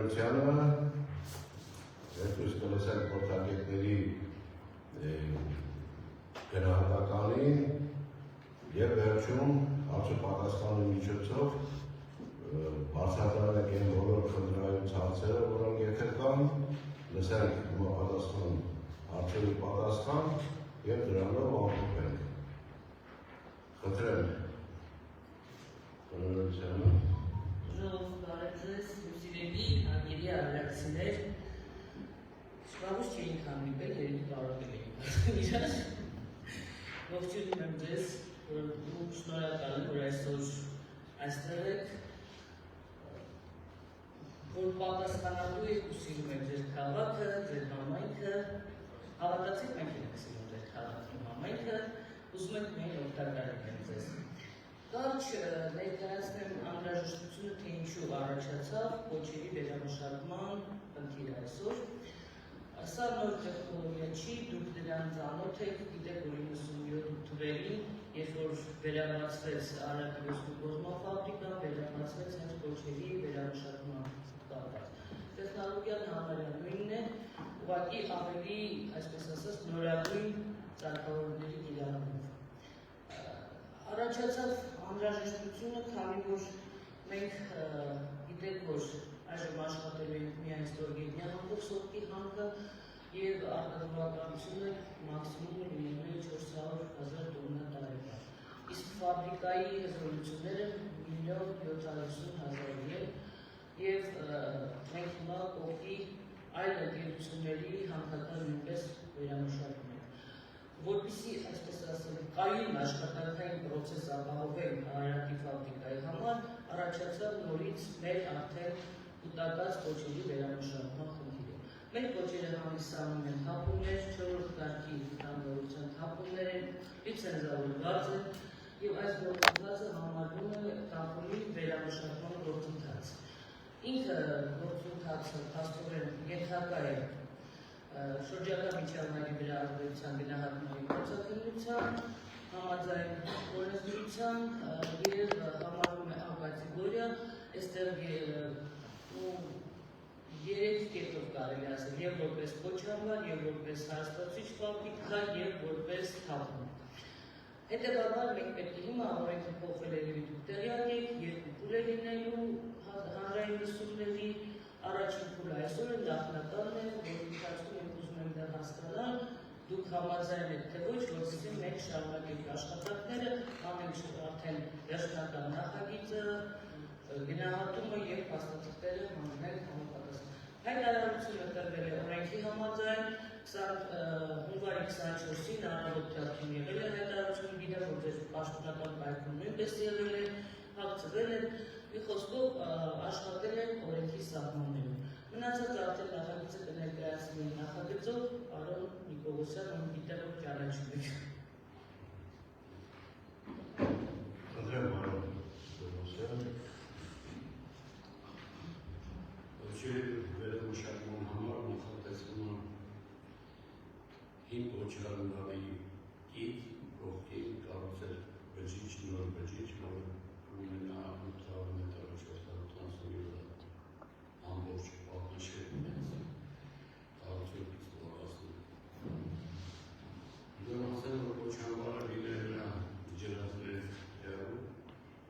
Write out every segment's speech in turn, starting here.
ընկերությանը, երկուս կլսել փորձագետների գնահատականին և վերջում հարցուպատասխանի միջոցով բարձրացնել են բոլոր խնդրային հարցերը, որոնք եթե կան, լսենք համապատասխան հարցերի պատասխան և դրանով ամփոփենք։ Խնդրեմ տնօրենությանը։ Ժողով բարև ձեզ, սիրելի հարգելի արարածներ, շնորհավոր չէինք հանդիպել, երևի կարոտել էինք իրար։ Ողջունում եմ ձեզ, որ շնորհակալ եմ, որ այսօր այստեղ եք, որ պատասխանատու եք ու սիրում եք ձեր քաղաքը, ձեր համայնքը, հավատացեք մենք ենք սիրում ձեր քաղաքն ու համայնքը, ուզում ենք մենք օգտակար ենք ձեզ։ Կարճ ներկայացնեմ անհրաժեշտությունը, թե ինչու առաջացավ կոչերի վերամշակման խնդիրը այսօր։ Սա նոր տեխնոլոգիա չի, դուք դրան ծանոթ եք, գիտեք, որ 97 թվերին, երբ որ վերաբացվեց Արարատի ոսկու գորմաֆաբրիկան, վերաբացվեց հենց կոչերի վերամշակման կապված։ Տեխնոլոգիան համարյա նույնն է, ուղղակի ավելի, այսպես ասած, նորագույն ծրագրավորումների կիրառումով։ Առաջացավ անհրաժեշտությունը, քանի որ մենք գիտենք, որ այժմ աշխատելու ենք միայն ստորգետնյա համբով սոտկի հանքը և արտադրողականությունը մաքսիմումը լինելու է 400,000 տոննա տարեկան։ Իսկ ֆաբրիկայի հզորությունները 1,750,000 է և մենք հիմա կողքի այլ ընկերությունների հանքական նույնպես վերամշակում ենք։ Որպեսզի, այսպես ասել, կայուն աշխատանքային պրոցես ապահովենք Արարատի ֆաբրիկայի համար, առաջացավ նորից մեր արդեն կուտակած կոչերի վերամշակման խնդիրը։ Մեր կոչերը հանդիսանում են թափումներ, 4-րդ կարգի վտանգավորության թափումներ են, լիցենզավորված են և այս գործընթացը համարվում է թափումի վերամշակման գործընթաց։ Ինքը գործընթացը փաստորեն ենթակա է շրջակա միջավայրի վերաբերության գնահատման գործակալության, համաձայն օրենսդրության և համարվում է անկատեգորիա, այստեղ երեք կետով կարելի ասել, և որպես կոչանվար, և որպես հարստացիչ ֆաբրիկա, և որպես թափում։ Հետևաբար մենք պետք է հիմա օրենքը փոխվել է եւ դուք տեղյակ եք, երկու փուլ է լինելու հանրային լսումների, առաջին փուլը այսօր է, նախնականն է, որ ընթացքում ենք ուզում ենք դա հասկանալ, դուք համաձայն եք թե ոչ, որպեսզի մենք շարունակենք աշխատանքները, անենք արդեն վերջնական նախագիծը, գնահատումը և փաստաթղթերը հանձնել համապատասխան։ Հայտարարությունը տրվել է օրենքի համաձայն, հունվարի 24-ին առավոտ թերթում եղել է հայտարարությունը, գիտեմ, որ ձեր պաշտոնական կայքում նույնպես եղել է, հաղթվել է, մի խոսքով աշխատել է օրենքի սահմաններում։ Մնացած արդեն նախագիծը կներկայացնի նախագծով, պարոն Նիկողոսյան, ում գիտեմ, որ ճանաչում եք։ Խնդրեմ, պարոն Նիկողոսյան։ Կոչերի վերամշակման համար նախատեսվում է 5 կոչարանների կիտ, կողքին կառուցել բջիջ, նոր բջիջ, որ ունենա 800 մետր 487 ամբողջ պատնեշեր ունեց, կառուցելուց ստորացնում։ Դեռ ասել, որ կոչանվարը լինել է ջրածներ հեռու,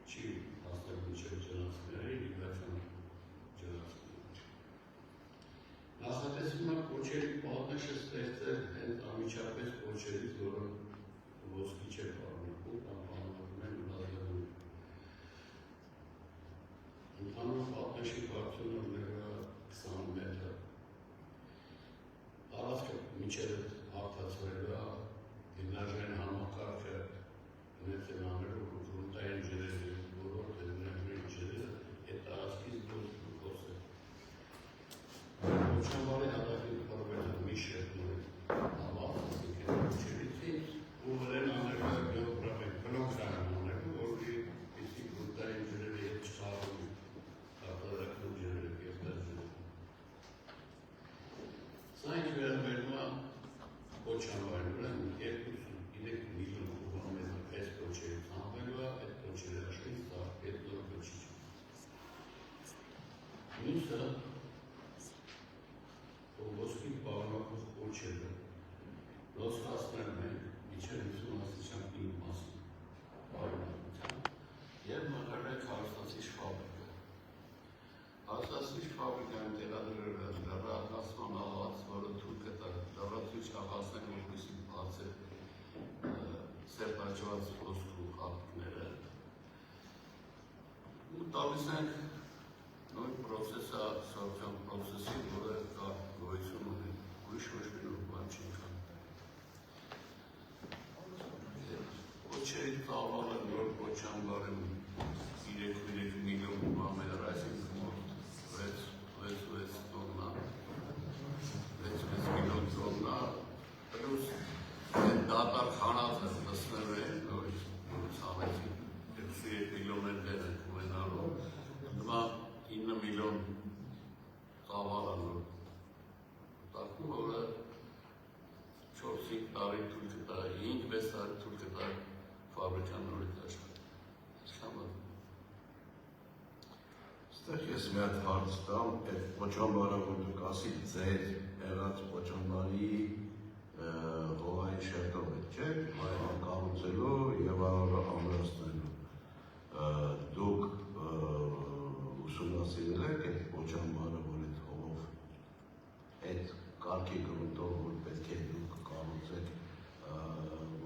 չի հասնել մինչև ջրածները, իրական ջրածները։ Նախատեսվում է կոչերի պատնեշը ստեղծել հենց անմիջապես կոչերից, որոնք ոսկի չէ պարունակում կամ պարունակում են բազմազան։ Ընդհանուր պատնեշի բարձրությունը 20 մետր։ Տարածքը մինչև հարթացվելու է, գնաժային համակարգը ունեցել անելու, որ գրունտային ջրերը բոլոր դեպքերում ջրերը այդ տարածքից դուրս խոսել։ Կոչանվարի հատակին կրվել է մի շերտներ հավաքածիկ են կոչերից, ու վրեն աներկա կլոգրամ աներկա, որի պիսի գրունտային ջրերը հետ չխաղում արտադրական ջրերը կեղտած ջրերը։ Սա ինչ վերաբերում է կոչանվարին, ուրեմն 2 գիտեք միլիոն կուբամետր այս կոչերից հանվելու է, այդ կոչերը աշխույց տա, այդ նոր կոչիչ։ Մյուսը գալիս ենք նույն պրոցեսը, սոցիալ պրոցեսի, որը կա գոյություն ունի, ուրիշ ոչ մի նոր բան չենք անում։ Ոչերի ծավալը նոր ոչամբարում 3 միլիոն կուբամետր, այսինքն 6 տոննա, 6 միլիոն տոննա, պլյուս դատար խանածը լսնելու են, նորից ցավեցին, 2 միլիոներ դեր են ունենալու, հիմա 9 միլիոն ծավալ անոր, տակում որը 4-5 տարի թույլ կտա, 5-6 տարի թույլ կտա ֆաբրիկան նորից աշխատի։ Ստեղ ես մի հատ հարց տամ, այդ ոչամբարը, որ դուք ասիք ձեր եղած ոչամբարի հողային շերտով եք, չէ՞, կառուցելու և ամրացնելու։ Դուք ուսումնասիրել եք այդ ոչամբարը, որ այդ հողով, այդ կարգի գրունտով, որ պետք է դուք կառուցեք,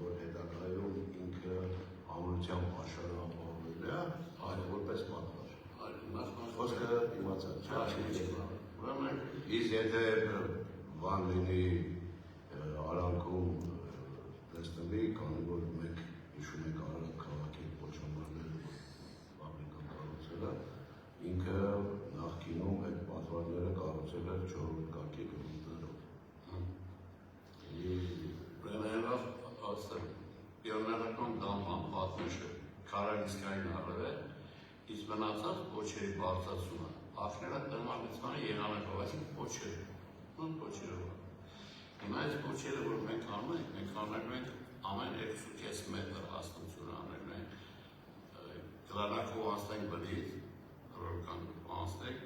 որ հետագայում ինքը ամրությամբ աշխարհը ապահովելու է, այլ որպես պատվար։ Խոսքը իմացած չէ։ Իսկ եթե բան լինի արանքում տեսնելի, քանի որ մենք հիշում ենք Արարատ քաղաքի ոչամբարները, ֆաբրիկան կառուցելը, ինքը նախկինում այդ պատվարները կառուցել էր 4-րդ կարգի գրունտներով։ Պիոներական դամբան պատմիչը քարայիսկային առել է, իսկ մնացած ոչերի բարձրացումը, ակները տրամագծմանը եղանակով, այսինքն ոչերը, նույն ոչերով։ Հիմա այս ոչերը, որ մենք անում ենք ամեն 2.5 մետր հասնություն անելու ենք, գլանակով անցնենք բնից, ռորկան անցնենք,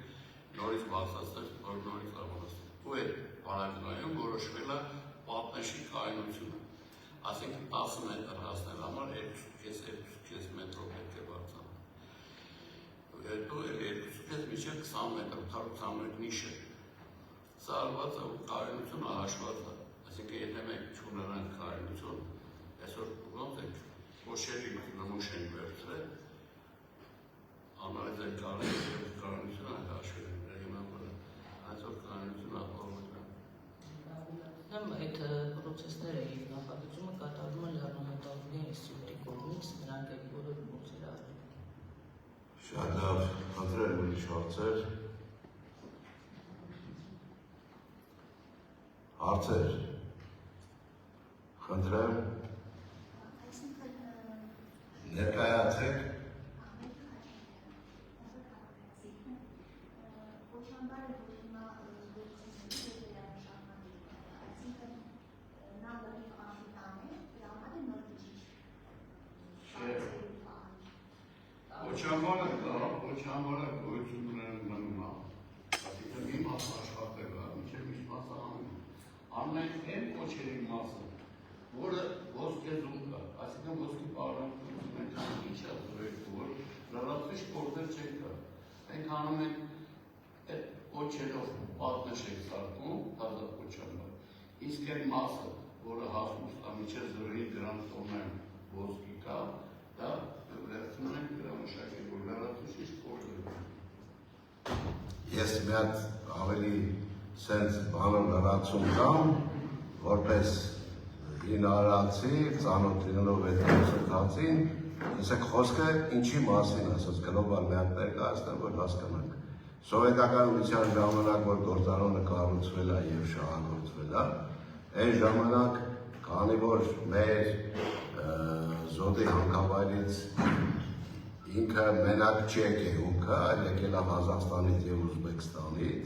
նորից բարձրացնենք, որ նորից աղոնացնենք։ Ու այդ պարագնայում որոշվել է պատնեշի կայունությունը։ Այսինքն 10 մետր հասնել համար 2.5 մետրով պետք է բարձրանալ։ Հետո 2.5 մինչև 20 մետր, 20 նիշը։ Սա արված է ու կայունությունը հաշված է։ Այսինքն եթե մենք չունենանք կայունություն, այսօր ոնց ենք ոչերի նմուշ ենք վերցրել, անարից են կայունությունը հաշվել են, այսօր կայունությունը ապահովում է։ Այդ պրոցեսները և նախագծումը կատարվում է Լեռնամետաղների ինստիտուտի կողմից, նրանք այդ բոլոր գործերը արել։ Շատ լավ, խնդրեմ ուրիշ հարցեր։ Հարցեր։ Խնդրեմ։ Ներկայացեք։ Ոչամբարը գոյություն ունեն մնում է, այսինքն մի մասը աշխատել է, մինչև միշտ մասը անում ենք այն ոչերի մասը, որը ոսկեզում կա, այսինքն ոսկի պարարանքություն մենք անում ինչ է զորեկու, որ լրացվիչ գործեր չեն կա, մենք անում ենք այդ ոչերով պատնեշ ենք սարքում, հազար ոչամբար, իսկ այն մասը, որը հասնում ստա մինչև 0.5 գրամ տոննան ոսկի կա, դա վերցնում ենք դրամաշակի, որ լրացուցիչ գործեր։ Ես մի հատ ավելի սենց բանով լրացում տամ, որպես հինարացի, ծանոթ լինելով այդ գործընթացին, տեսեք խոսքը ինչի մասին ասած գլոբալ մի հատ ներկայացնեմ, որ հասկանանք։ Սովետական միության ժամանակ, որ գործարանը կառուցվել է և շահագործվել է, այն ժամանակ, քանի որ մեր զոդի հանքավայրից ինքը մենակ չի եկել հումքը, այլ եկել է Ղազախստանից և Ուզբեկստանից,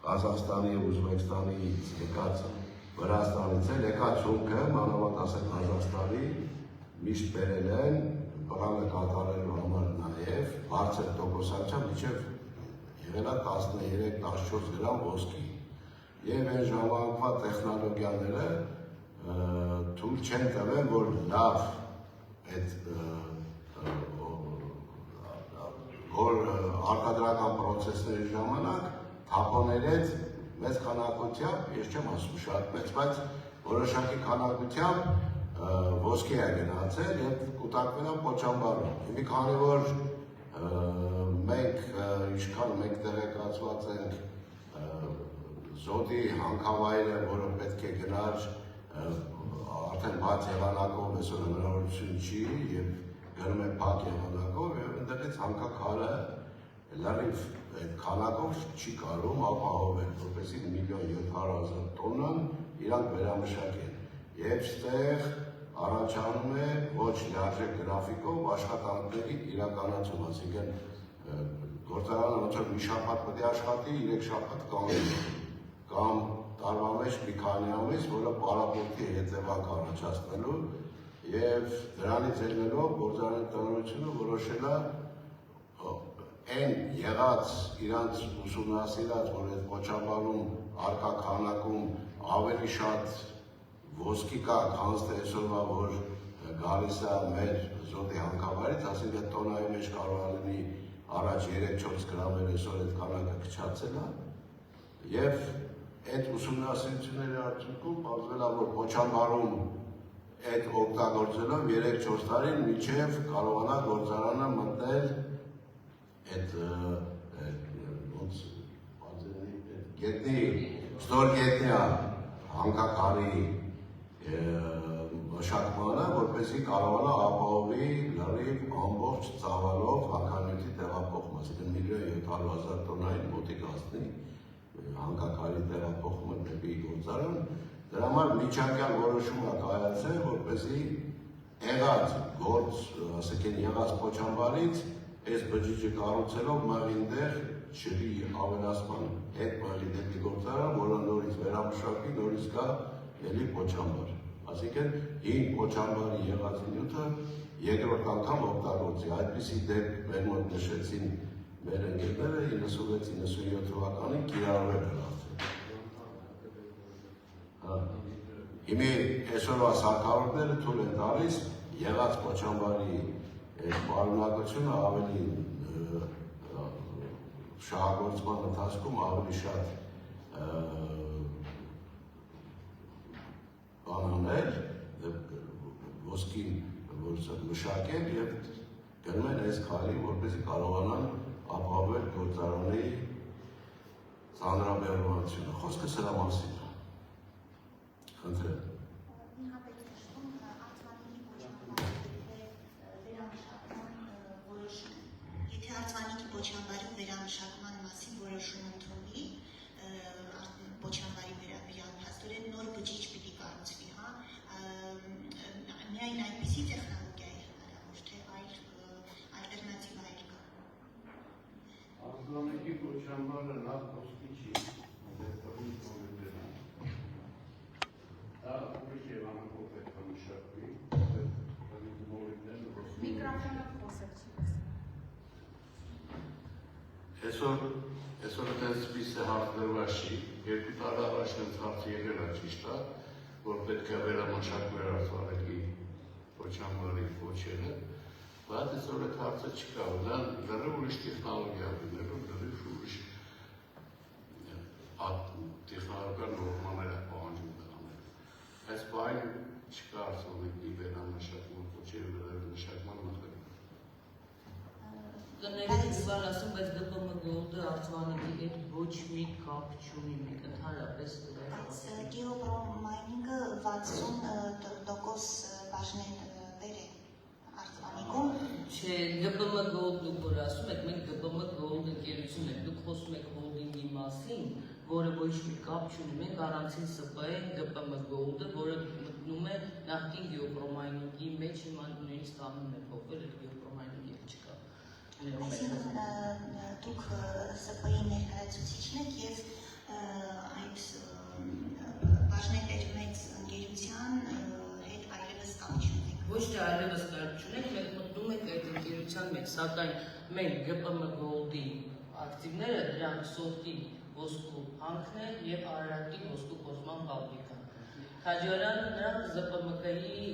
Ղազախստանի և Ուզբեկստանից եկած Վրաստանից էլ եկած հումքը, մանավանդ ասել Ղազախստանի միշտ բերել են, բռանը կատարելու համար նաև բարձր տոկոսացիա մինչև եղել է 13-14 գրամ ոսկի։ Եվ այն ժամանակվա տեխնոլոգիաները թույլ չեն տվել, որ լավ այդ որ արկադրական պրոցեսների ժամանակ թափոներ հետ մեծ քանակությամբ, ես չեմ ասում շատ մեծ, բայց որոշակի քանակությամբ ոսկի է գնացել և կուտակվել է Կոչամբարում։ Մի քանի որ մենք ինչքան մենք տեղեկացված ենք զոդի հանքավայրը, որը պետք է գնար արդեն բաց եղանակով այսօր հնարավորություն չի եւ գնում է փակ եղանակով եւ այնտեղից հանքաքարը լրիվ այդ քանակով չի կարող ապահովել, որպեսզի 1,700,000 տոննան իրանք վերամշակեն եւ ստեղ առաջանում է ոչ լիարժեք գրաֆիկով աշխատանքների իրականացում, այսինքն գործարանը ոնց որ մի շաբաթ պետք է աշխատի, 3 շաբաթ կամ տարվա մեջ մի քանի ամիս, որը պարապորտի հետևանք առաջացնելու եւ դրանից ելնելով գործարանի տնօրինությունը որոշել է այն եղած իրանց ուսումնասիրած, որ այդ Կոչաբարում արկա քանակում ավելի շատ ոսկի կա, քան այսօրվա, որ գալիս է մեր զոդի հանքավայրից, այսինքն տոննայի մեջ կարող է լինի առաջ 3-4 գրամեր այսօր այդ քանակը քչացել է եւ այդ ուսումնասիրությունների արդյունքում պարզվել է, որ Կոչաբարում այդ օգտագործելով 3-4 տարի մինչև կարողանա գործարանը մտնել այդ գետնի, ստոր գետնի հանքաքարի մշակմանը, որպեսզի կարողանա ապահովի լրիվ ամբողջ ծավալով հանքանյութի տեղափոխումը, այսինքն 1,700,000 տոննային մոտիկ հասնի հանքաքարի տեղափոխումը դեպի գործարան, դրա համար միջանկյալ որոշում է կայացել, որպեսզի եղած գործ, ասենք եղած Կոչաբարից այս բջիջը կառուցելով մաղին ջրի ավելացման հետ մաղի դեպի գործարան, որը նորից վերամշակվի, նորից գա ելի Կոչաբար։ Այսինքն հին Կոչաբարի եղած նյութը երկրորդ անգամ օգտագործի, այդպիսի դեպք մեր մոտ նշեցին մեր ընկերները 96-97 թվականին կիրառվել էր արդեն։ Հիմի այսօրվա սարքավորները թույլ են տալիս եղած Կոչաբարի պարունակությունը ավելի շահագործման ընթացքում ավելի շատ բանաներ ոսկին մշակել եւ գնում են այս քարի, որպեսզի կարողանան ապահովել գործարանի ծանրաբեռնությունը։ Խոսքը սրա մասին է։ Խնդրեմ։ Եթե Արցանիկի Կոչաբարի վերամշակման մասին որոշում ընդունվի, Կոչաբարի վերաբերյալ փաստորեն նոր բջիջ պիտի կառուցվի, միայն այդպիսի տեխնոլոգիա է հնարավոր, թե այլ ալտերնատիվ այլ կա։ Արցանիկի Կոչաբարը լավ ոսկի չի, դեպքում կողմերն են։ Դա ուրիշ եղանակով պետք է մշակվի, Միկրոֆոնը խոսեք չի։ Այսօր այդպես պիսը հարցերված չի, 2 տարի առաջ հարց եղել է ճիշտ է, որ պետք է վերամշակվեր Արցանիկի Կոչաբարի ոչերը, բայց այսօր այդ հարցը չկա, դա լրիվ ուրիշ տեխնոլոգիա լինելու, լրիվ ուրիշ տեխնոլոգիական նորմաներ է պահանջում դրանով։ Այս բանը չկա Արցանիկի վերամշակման ոչերի վերամշակման նախագիծ։ Կներեք բան ասում, բայց ԳՊՄ գոլդը Արցանիկի հետ ոչ մի կապ չունի, մենք ընդհանրապես Գեոպրոմայնինգը 60% բաժնետեր է Արցանիկում։ Չէ, ԳՊՄ գոլդը որ ասում եք, մենք ԳՊՄ գոլդ ընկերություն ենք, դուք խոսում եք հոլդինգի մասին, որը ոչ մի կապ չունի, մենք առանցին ՍՊ ենք ԳՊՄ գոլդը, որը մտնում է նախկին գեոպրոմայնինգի մեջ, հիմա նույնիսկ կանոն է փոխվել, այդ գեոպրոմայնինգը չկա։ Այսինքն դուք ՍՊ-ի ներկայացուցիչն եք եւ այդ բաժնետեր մեծ ընկերության հետ այլևս կապ չունեք։ Ոչ թե այլևս կապ չունենք, մենք մտնում ենք այդ ընկերության մեջ, սակայն մենք ԳՊՄ գոլդի ակտիվները դրանք սոտի ոսկու հանքն է եւ Արարատի ոսկու կոծման ֆաբրիկան։ Քաջարյանը նրանք ԶՊՄԿ-ի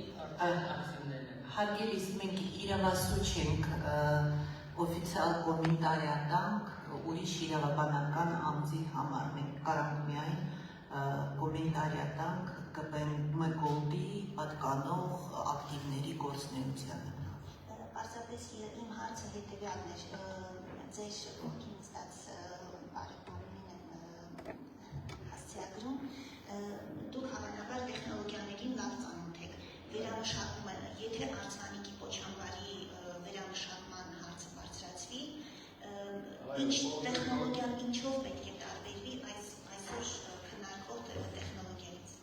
ակտիվներն են։ Հարգելիս մենք իրավասու չենք օֆիցիալ կոմենտարիա տանք ուրիշ իրավաբանական անձի համար, մենք կարող միայն կոմենտարիա տանք ԿՊՄ գոլդի պատկանող ակտիվների գործունեությանը։ Պարզապես իմ հարցը հետևյալն էր, ձեր ոգին ստաց բարեկամին հասցեագրում դուք հավանաբար տեխնոլոգիաներին լավ ծանոթ եք, վերամշակումը, եթե արձանիկի պոչամբարի վերամշակման հարցը բարձրացվի, ինչ տեխնոլոգիան ինչով պետք է տարբերվի այսօր քննարկվող տեխնոլոգիայից։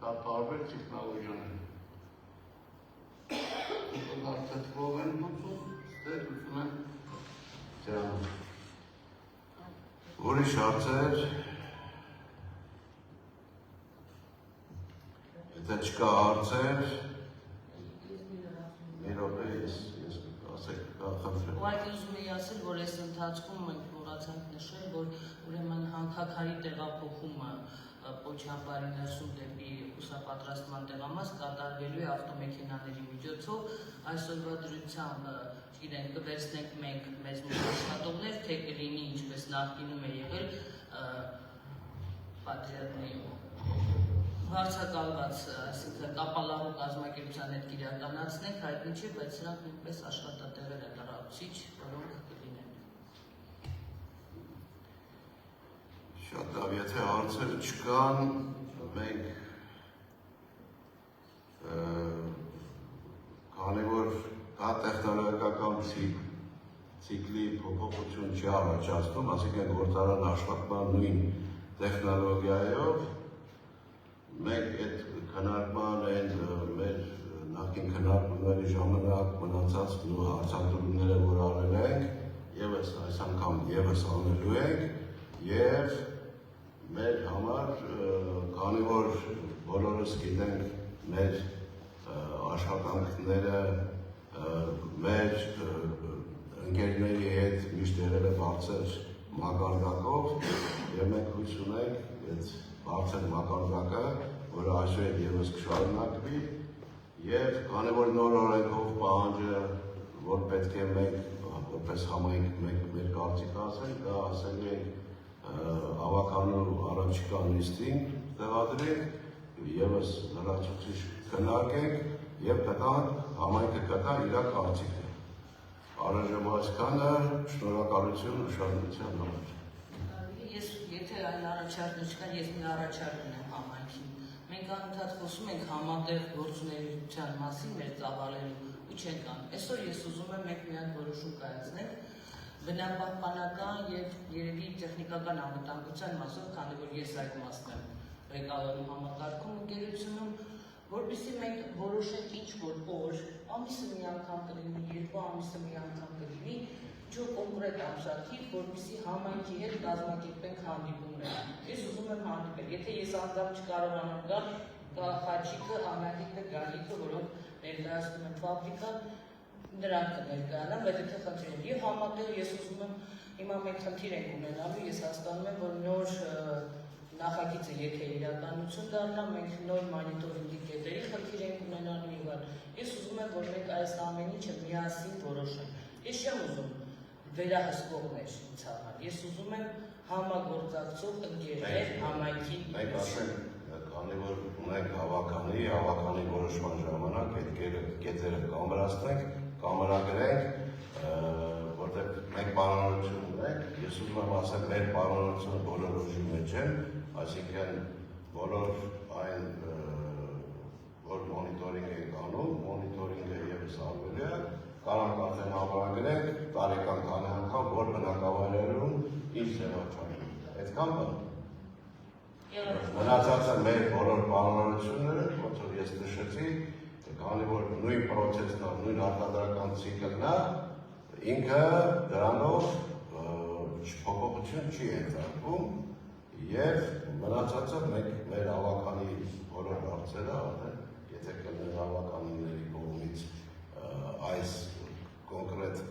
Դա տարբեր տեխնոլոգիաներ են։ Հարտեցվող են լուծում, ստեղ լուծում են դրանով։ Ուրիշ հարցեր, եթե չկա հարցեր, մի րոպե ես ասեք խնդրեմ։ Ուղղակի ուզում էի ասել, որ այս ընթացքում մենք մոռացանք նշել, որ ուրեմն հանքաքարի տեղափոխումը պոչամբարի ներսում դեպի ուսապատրաստման տեղամաս կատարվելու է ավտոմեքենաների միջոցով, այսօրվա դրությամբ չգիտենք կվերցնենք մենք մեծ մեծ աշխատողներ, թե կլինի ինչպես նախկինում է եղել հարցակալված, այսինքն կապալառու կազմակերպության հետ իրականացնենք, հայտնի չէ, բայց սրանք նույնպես աշխատատեղեր են լրացուցիչ, որոնք կլինեն։ Շատ լավ, եթե հարցեր չկան, մենք քանի որ դա տեխնոլոգիական ցիկլի փոփոխություն չի առաջացնում, այսինքն գործարան աշխատման նույն տեխնոլոգիայով, մենք այդ քննարկման մեր նախկին քննարկումների ժամանակ մնացած հարցադրումները, որ արել ենք, ևս այս անգամ ևս անելու ենք եւ մեր համար, քանի որ բոլորս գիտենք մեր աշխատանքները մեր ընկերների հետ միշտ եղել է բարձր մակարդակով եւ մենք հույս ունենք այդ բարձր մակարդակը, որը այսօր ևս կշարունակվի եւ քանի որ նոր օրենքով պահանջը, որ պետք է մենք որպես համայնք մեր կարծիքը ասենք, դա ասել ենք ավականու առաջիկա նիստին տեղադրենք ևս լրացուցիչ քննարկենք եւ համայնքը կտա իր կարծիքը։ Առայժմ այսքանը, շնորհակալություն ուշադրության համար։ Եթե այլ առաջարկներ չկան, ես մի առաջարկ ունեմ համայնքին։ Մենք անընդհատ խոսում ենք համատեղ գործունեության մասին մեր ծավալելու ու չենք անում։ Այսօր ես ուզում եմ մենք մի հատ որոշում կայացնենք բնապահպանական եւ երևի տեխնիկական անվտանգության մասով, քանի որ ես այդ մասն եմ ղեկավարում համակարգում ընկերությունում, որպեսզի մենք որոշենք ինչ որ օր, ամիսը մի անգամ կլինի, երկու ամիսը մի անգամ կլինի, ինչ-որ կոնկրետ ամսաթիվ, որպեսզի համայնքի հետ կազմակերպենք հանդիպումներ։ Ես ուզում եմ հանդիպել, եթե ես անգամ չկարողանամ գալ, կա Խաչիկը, Անահիտը, Գալիկը, որոնք ներկայացնում են ֆաբրիկան, նրանք կներկայանան, բայց եթե խնդիր են, եւ համատեղ ես ուզում եմ, հիմա մենք խնդիր ենք ունենալու, ես հասկանում եմ, որ նոր նախագիծը եթե իրականություն դառնա, մենք նոր մոնիտորինգի կետերի խնդիր ենք ունենալու եւ այլն։ Ես ուզում եմ, որ մենք այս ամեն ինչը միասին որոշենք։ Ես չեմ ուզում վերահսկողներ ինձ համար։ Ես ուզում եմ համագործակցող ընկերներ համայնքի։ Մենք ասենք, քանի որ ունենք հավաքանի որոշման ժամանակ այդ կետերը կամրացնենք, կամրագրենք, որտեղ մենք պարոնություն ունենք, ես ուզում եմ ասել, մեր պարոնությունը բոլոր ուժի մեջ են, այսինքն բոլոր այն, որ մոնիտորինգ ենք անում, մոնիտորինգը ևս արվել է, կարող արդեն համարագրենք, տարեկան քանի անգամ, որ բնակավայրերում ինչ ձևաչափում, այդքան բան։ Մնացածը մեր բոլոր պարոնությունները, ոնց որ ես նշեցի, քանի որ նույն պրոցեսն է, նույն արտադրական ցիկլն է, ինքը դրանով փոփոխություն չի ենթարկվում եւ մնացածը մենք մեր հավաքանի բոլոր հարցերը արդեն եթե կլինեն հավաքանիների կողմից այս կոնկրետ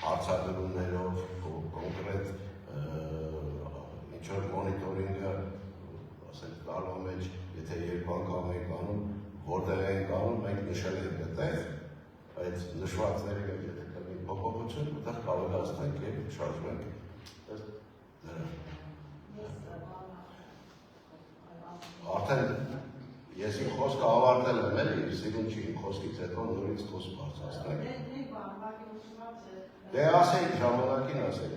հարցադրումներով կոնկրետ ինչ-որ մոնիտորինգը ասենք տարվա մեջ եթե երկու անգամ ենք անում որտեղ ենք անում մենք նշել ենք այդտեղ այդ նշվածների մեջ եթե կլինի փոփոխություն այդտեղ կավելացնենք եւ շարժվենք Արդեն ես իմ խոսքը ավարտել եմ, էլի, սիրուն չի իմ խոսքից հետո նորից խոսք բարձրացնենք։ Դե ասեք, ժամանակին ասեք։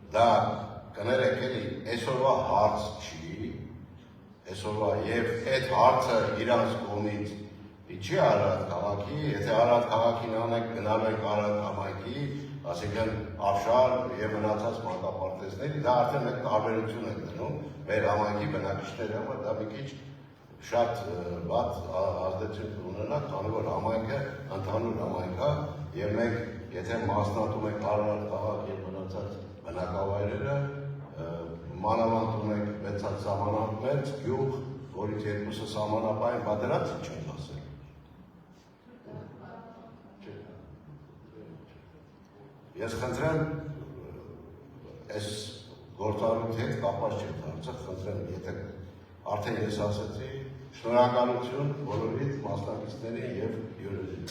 Դա կներեք էլի, այսօրվա հարց չի, այսօրվա եւ այդ հարցը իրանց կողմից չի Արարատ քաղաքի, եթե Արարատ քաղաքին անենք գնալ ենք Արարատ համայնքի, այսինքն Ավշար եւ մնացած մանկապարտեզների, դա արդեն մեկ տարբերություն է դնում մեր համայնքի բնակիչների համար, դա մի քիչ շատ վատ ազդեցություն կունենա, քանի որ համայնքը ընդհանուր համայնք է եւ մենք եթե մասնատում ենք Արարատ քաղաք եւ մնացած բնակավայրերը, մանավանդում ենք մեծած սահմանամերձ գյուղ, որից երկուսը սահմանապահ, բա դրանց չենք ասել։ Ես խնդրեմ, այս գործառույթի հետ կապված չեմ դարձել, խնդրեմ, եթե արդեն ես ասացի, շնորհակալություն բոլորիդ մասնակիցներին եւ հյուրերին։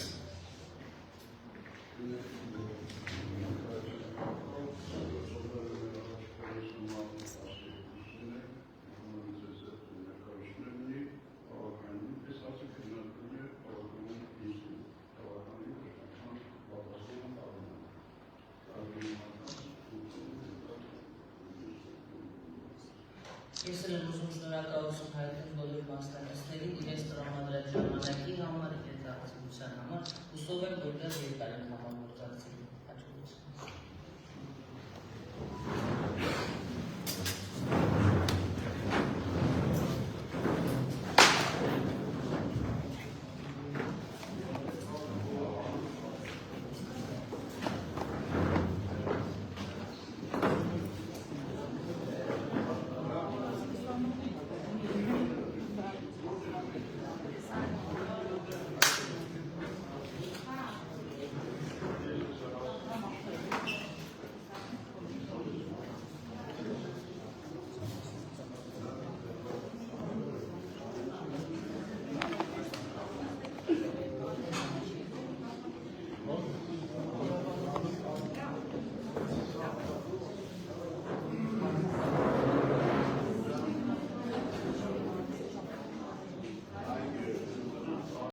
Ես էլ եմ ուզում շնորհակալություն հայտնել բոլոր մասնակիցներին իրենց տրամադրած ժամանակի համար, իրենց ակտիվության համար, հուսով եմ, որ դա երկար են համագործակցելու։